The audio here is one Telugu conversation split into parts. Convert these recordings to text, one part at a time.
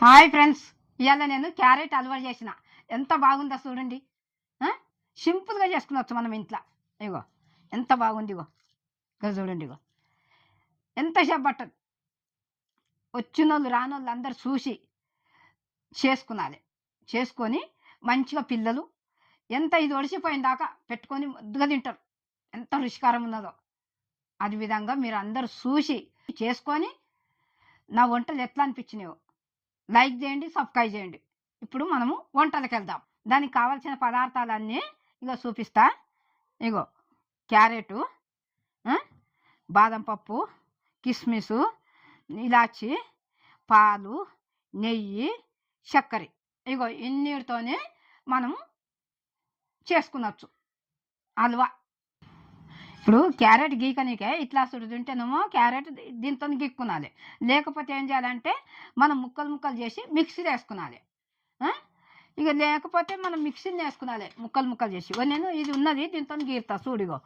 హాయ్ ఫ్రెండ్స్, ఇవాళ నేను క్యారెట్ హల్వా చేసిన. ఎంత బాగుందో చూడండి. సింపుల్గా చేసుకునవచ్చు మనం ఇంట్లో. ఇగో ఎంత బాగుంది. ఇగో ఇక్కడ చూడండి. ఇగో ఎంతసేపు పట్టదు. వచ్చినోళ్ళు రానోళ్ళు అందరు చూసి చేసుకునాలి. చేసుకొని మంచిగా పిల్లలు ఎంత ఇది ఒడిసిపోయిన దాకా పెట్టుకొని ముద్దుగా తింటారు. ఎంత రుచికరం ఉన్నదో అది విధంగా మీరు అందరూ చూసి చేసుకొని నా వంటలు ఎట్లా అనిపించినాయో లైక్ చేయండి, సబ్స్క్రైబ్ చేయండి. ఇప్పుడు మనము వంటలకు వెళ్దాం. దానికి కావాల్సిన పదార్థాలన్నీ ఇగో చూపిస్తా. ఇగో క్యారెటు, బాదం పప్పు, కిస్మిసు, ఇలాచి, పాలు, నెయ్యి, చక్కెర. ఇగో ఇన్నిటితోనే మనము చేసుకునవచ్చు హల్వా. ఇప్పుడు క్యారెట్ గీకనికే ఇట్లా తింటేనేమో క్యారెట్ దీంతో గీక్కునాలి. లేకపోతే ఏం చేయాలంటే మనం ముక్కలు ముక్కలు చేసి మిక్సీలో వేసుకునాలి. ఇక లేకపోతే మనం మిక్సీలో వేసుకునాలి ముక్కలు ముక్కలు చేసి. నేను ఇది ఉన్నది దీంతో గీరుతా చూడిగో.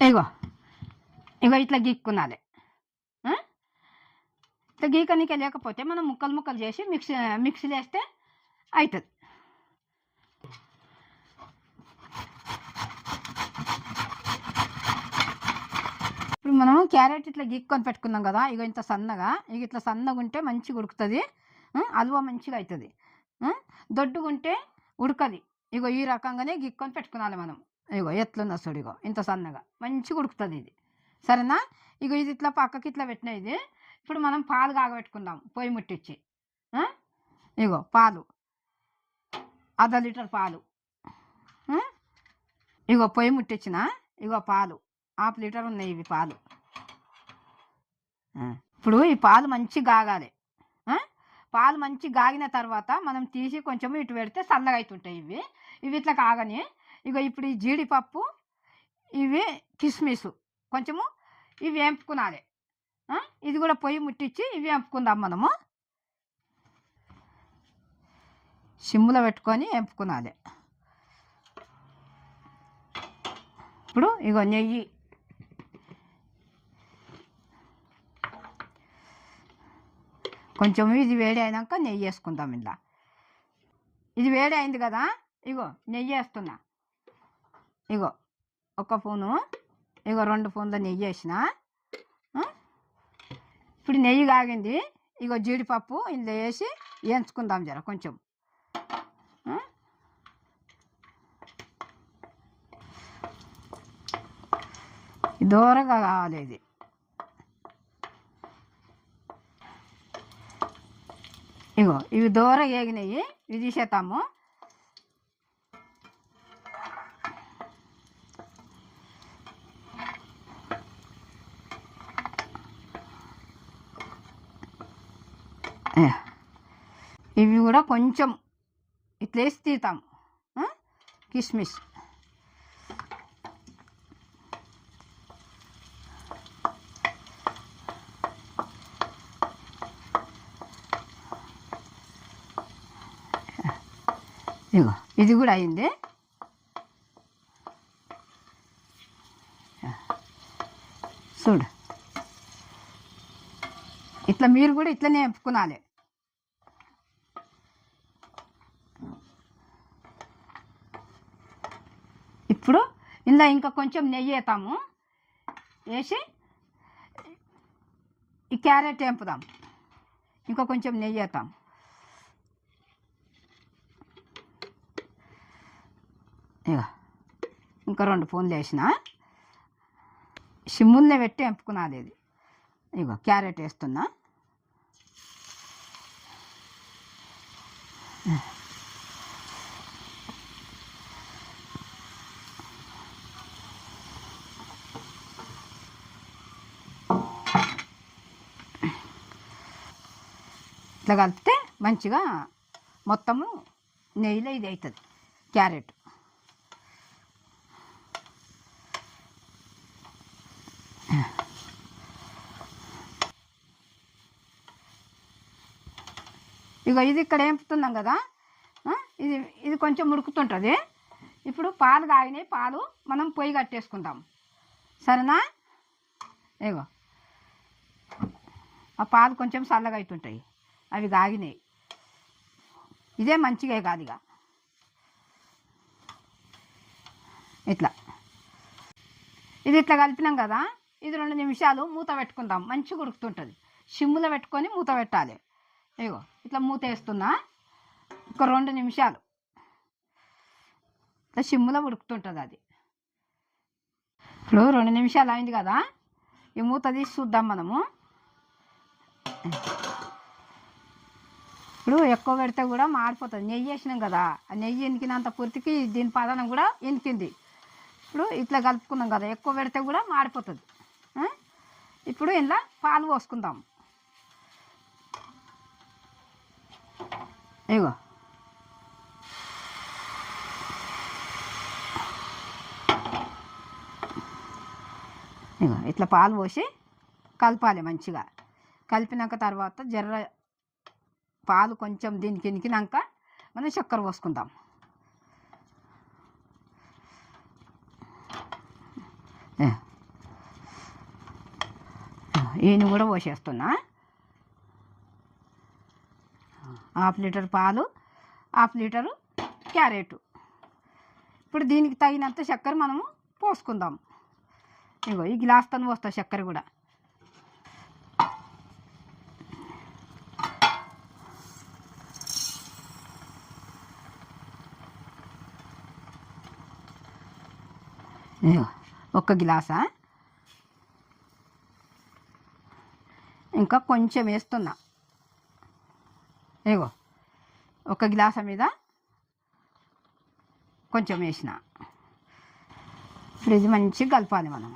ఇగో ఇగో ఇట్లా గీక్కునాలి. ఇట్లా గీకనికే లేకపోతే మనం ముక్కలు ముక్కలు చేసి మిక్సీలో వేస్తే అవుతుంది. ఇప్పుడు మనం క్యారెట్ ఇట్లా గీక్కొని పెట్టుకున్నాం కదా. ఇగో ఇంత సన్నగా, ఇక ఇట్లా సన్నగా ఉంటే మంచిగా ఉడుకుతుంది. హల్వా మంచిగా అవుతుంది. దొడ్డుగా ఉంటే ఉడకది. ఇగో ఈ రకంగానే గీక్కొని పెట్టుకున్నాలి మనం. ఇగో ఎట్లున్నా చూడు. ఇగో ఇంత సన్నగా మంచిగా ఉడుకుతుంది ఇది. సరేనా? ఇగో ఇది ఇట్లా పక్కకి ఇట్లా పెట్టిన ఇది. ఇప్పుడు మనం పాలు కాగబెట్టుకుందాం పొయ్యి ముట్టించి. ఇగో పాలు, ½ లీటర్ పాలు. ఇగో పొయ్యి ముట్టించిన. ఇగో పాలు ½ లీటర్ ఉన్నాయి ఇవి పాలు. ఇప్పుడు ఈ పాలు మంచిగా కాగాలి. పాలు మంచిగా కాగిన తర్వాత మనం తీసి కొంచెం ఇటు పెడితే చల్లగా అవుతుంటాయి ఇవి. ఇవి ఇట్లా కాగని. ఇగో ఇప్పుడు ఈ జీడిపప్పు, ఇవి కిస్మిస్ కొంచెము ఇవి వేంపుకునాలి. ఇది కూడా పొయ్యి ముట్టించి ఇవి వేంపుకుందాం మనము. సిమ్లో పెట్టుకొని వేంపుకునాలి. ఇప్పుడు ఇగో నెయ్యి, కొంచెం ఇది వేడి అయినాక నెయ్యి వేసుకుందాం. ఇలా ఇది వేడి అయింది కదా. ఇగో నెయ్యి వేస్తున్నా. ఇగో 1 స్పూను, ఇగో 2 స్పూన్ల నెయ్యి వేసిన. ఇప్పుడు నెయ్యి కాగింది. ఇగో జీడిపప్పు ఇందులో వేసి వేయించుకుందాం జర కొంచెం. దూరగా కావాలి ఇది. ఇగో ఇవి దూరగా వేగినాయి. ఇవి తీసేద్దాము. ఇవి కూడా కొంచెం ఇట్లా వేసి తీతాము. కిస్మిస్ ఇగో ఇది కూడా అయింది. చూడు ఇట్లా మీరు కూడా ఇట్లనే వేపుకునాలి. ఇప్పుడు ఇందులో ఇంకా కొంచెం నెయ్యి వేస్తాము. వేసి ఈ క్యారెట్ వేపుదాం. ఇంకా కొంచెం నెయ్యి వేస్తాం. ఇక ఇంకా 2 స్పూన్లు వేసిన. సిమ్ముల్నే పెట్టి వేపుకున్నది ఇది. ఇగో క్యారెట్ వేస్తున్నా. ఇట్లా కలిపితే మంచిగా మొత్తము నెయ్యిలో ఇది అవుతుంది క్యారెట్. ఇగో ఇది ఇక్కడ ఏంపుతున్నాం కదా, ఇది ఇది కొంచెం ఉడుకుతుంటుంది. ఇప్పుడు పాలు కాగినాయి, పాలు మనం పొయ్యి కట్టేసుకుందాం, సరేనా? ఇగో ఆ పాలు కొంచెం చల్లగా అవుతుంటాయి, అవి కాగినాయి. ఇదే మంచిగా కాదు, ఇక ఇట్లా ఇది ఇట్లా కలిపినాం కదా, ఇది 2 నిమిషాలు మూత పెట్టుకుందాం, మంచిగా ఉడుకుతుంటుంది. సిమ్ములో పెట్టుకొని మూత పెట్టాలి. ఇగో ఇట్లా మూత వేస్తున్నా, ఒక 2 నిమిషాలు ఇట్లా సిమ్ములో ఉడుకుతుంటుంది అది. ఇప్పుడు 2 నిమిషాలు అయింది కదా, ఈ మూత తీసి చూద్దాం మనము. ఇప్పుడు ఎక్కువ పెడితే కూడా మాడిపోతుంది, నెయ్యి వేసినాం కదా, ఆ నెయ్యి ఎనికినంత పూర్తికి దీని పదనం కూడా ఎనికింది. ఇప్పుడు ఇట్లా కలుపుకున్నాం కదా, ఎక్కువ పెడితే కూడా మాడిపోతుంది. ఇప్పుడు ఇలా పాలు పోసుకుందాం. ఇగో ఇగో ఇట్లా పాలు పోసి కలపాలి మంచిగా. కలిపినాక తర్వాత జర్ర పాలు కొంచెం దీనికి ఎనికినాక మనం చక్కెర పోసుకుందాం. ఈయన కూడా పోసేస్తున్నా. 1/2 లీటర్ పాలు, 1/2 లీటరు క్యారెట్. ఇప్పుడు దీనికి తగినంత చక్కెర మనము పోసుకుందాం. ఇగో ఈ గ్లాస్తో పోస్తా చక్కెర కూడా. ఇగో 1 గ్లాసా, ఇంకా కొంచెం వేస్తున్నా. ఇగో 1 గ్లాసు మీద కొంచెం వేసిన. ఇప్పుడు ఇది మంచిగా కలపాలి మనం.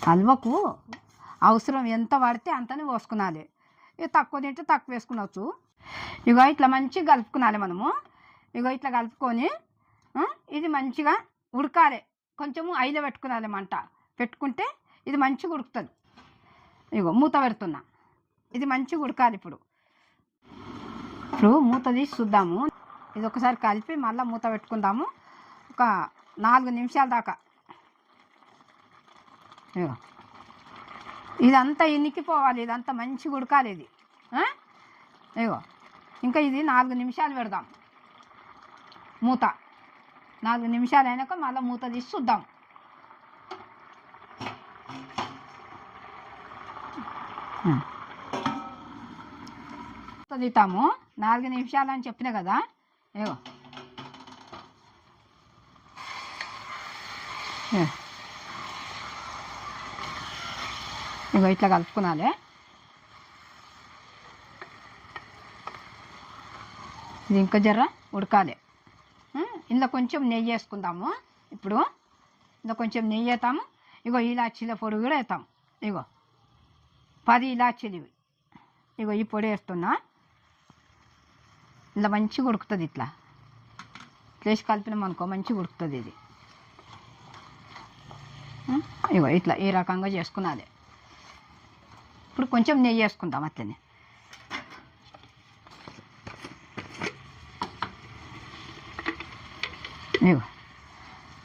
హల్వకు అవసరం ఎంత పడితే అంతనే పోసుకునాలి, ఇక తక్కువ తింటే తక్కువ వేసుకునవచ్చు. ఇగో ఇట్లా మంచిగా కలుపుకునాలి మనము. ఇగో ఇట్లా కలుపుకొని ఇది మంచిగా ఉడకాలి. కొంచెము ఐలో పెట్టుకునాలి, మంట పెట్టుకుంటే ఇది మంచిగా ఉడుకుతుంది. ఇగో మూత పెడుతున్నా, ఇది మంచిగా ఉడకాలి. ఇప్పుడు మూత తీసి చూద్దాము. ఇది ఒకసారి కలిపి మళ్ళీ మూత పెట్టుకుందాము, ఒక 4 నిమిషాల దాకా. ఇగో ఇదంతా ఇనికిపోవాలి, ఇదంతా మంచిగా ఉడకాలి ఇది. ఇగో ఇంకా ఇది 4 నిమిషాలు పెడదాం మూత. 4 నిమిషాలు అయినాక మళ్ళీ మూత తీసి చూద్దాం. మూత తీస్తాము, 4 నిమిషాలు అని చెప్పినా కదా. ఇగో ఇగో ఇట్లా కలుపుకునాలి. ఇది ఇంకా జర్ర ఉడకాలి. ఇందులో కొంచెం నెయ్యి వేసుకుందాము. ఇప్పుడు ఇందులో కొంచెం నెయ్యి వేస్తాము. ఇగో ఇలాచీల పొడి కూడా వేస్తాం. ఇగో 10 ఇలాచీలు ఇవి. ఇగో ఈ పొడి వేస్తున్నా. ఇలా మంచిగా ఉడుకుతుంది. ఇట్లా వేసి కలిపినాం అనుకో మంచిగా ఉడుకుతుంది ఇది. ఇగో ఇట్లా ఈ రకంగా చేసుకున్నది. ఇప్పుడు కొంచెం నెయ్యి వేసుకుందాం అట్లనే. ఇగో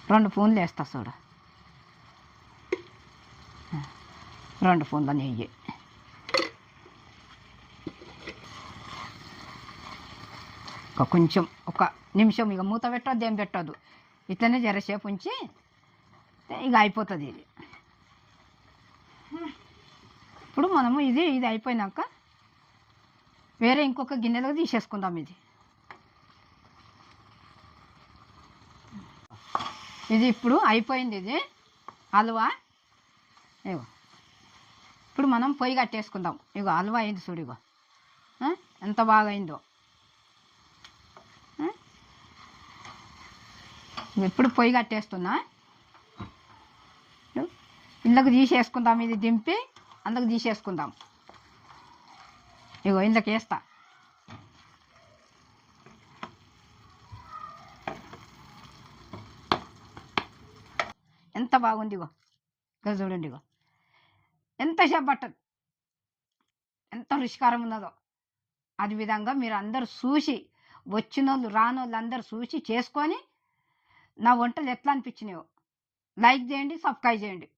2 స్పూన్లు వేస్తా చూడ, 2 స్పూన్ల నెయ్యి. కొంచెం 1 నిమిషం ఇక మూత పెట్టొద్దు, ఏం పెట్టొద్దు, ఇట్లనే జరసేపు ఉంచి ఇక అయిపోతుంది ఇది. ఇప్పుడు మనము ఇది అయిపోయినాక వేరే ఇంకొక గిన్నెలో తీసేసుకుందాం. ఇది ఇప్పుడు అయిపోయింది, ఇది హల్వా. ఇగో ఇప్పుడు మనం పొయ్యి కట్టేసుకుందాం. ఇగో హల్వా అయింది చూడు, ఇగో ఎంత బాగా అయిందో. ఇప్పుడు పొయ్యి కట్టేస్తున్నా. ఇందులోకి తీసేసుకుందాం, ఇది దింపి అందులోకి తీసేసుకుందాం. ఇగో ఇందులోకి వేస్తా. ఎంత బాగుంది, ఇగో ఇక చూడండి ఇగో ఎంతసేపు పట్టదు, ఎంత రుచికరం ఉన్నదో. అది విధంగా మీరు అందరూ చూసి, వచ్చినోళ్ళు రానోళ్ళు అందరూ చూసి చేసుకొని నా వంటలు ఎట్లా అనిపించినాయో లైక్ చేయండి, సబ్స్క్రైబ్ చేయండి.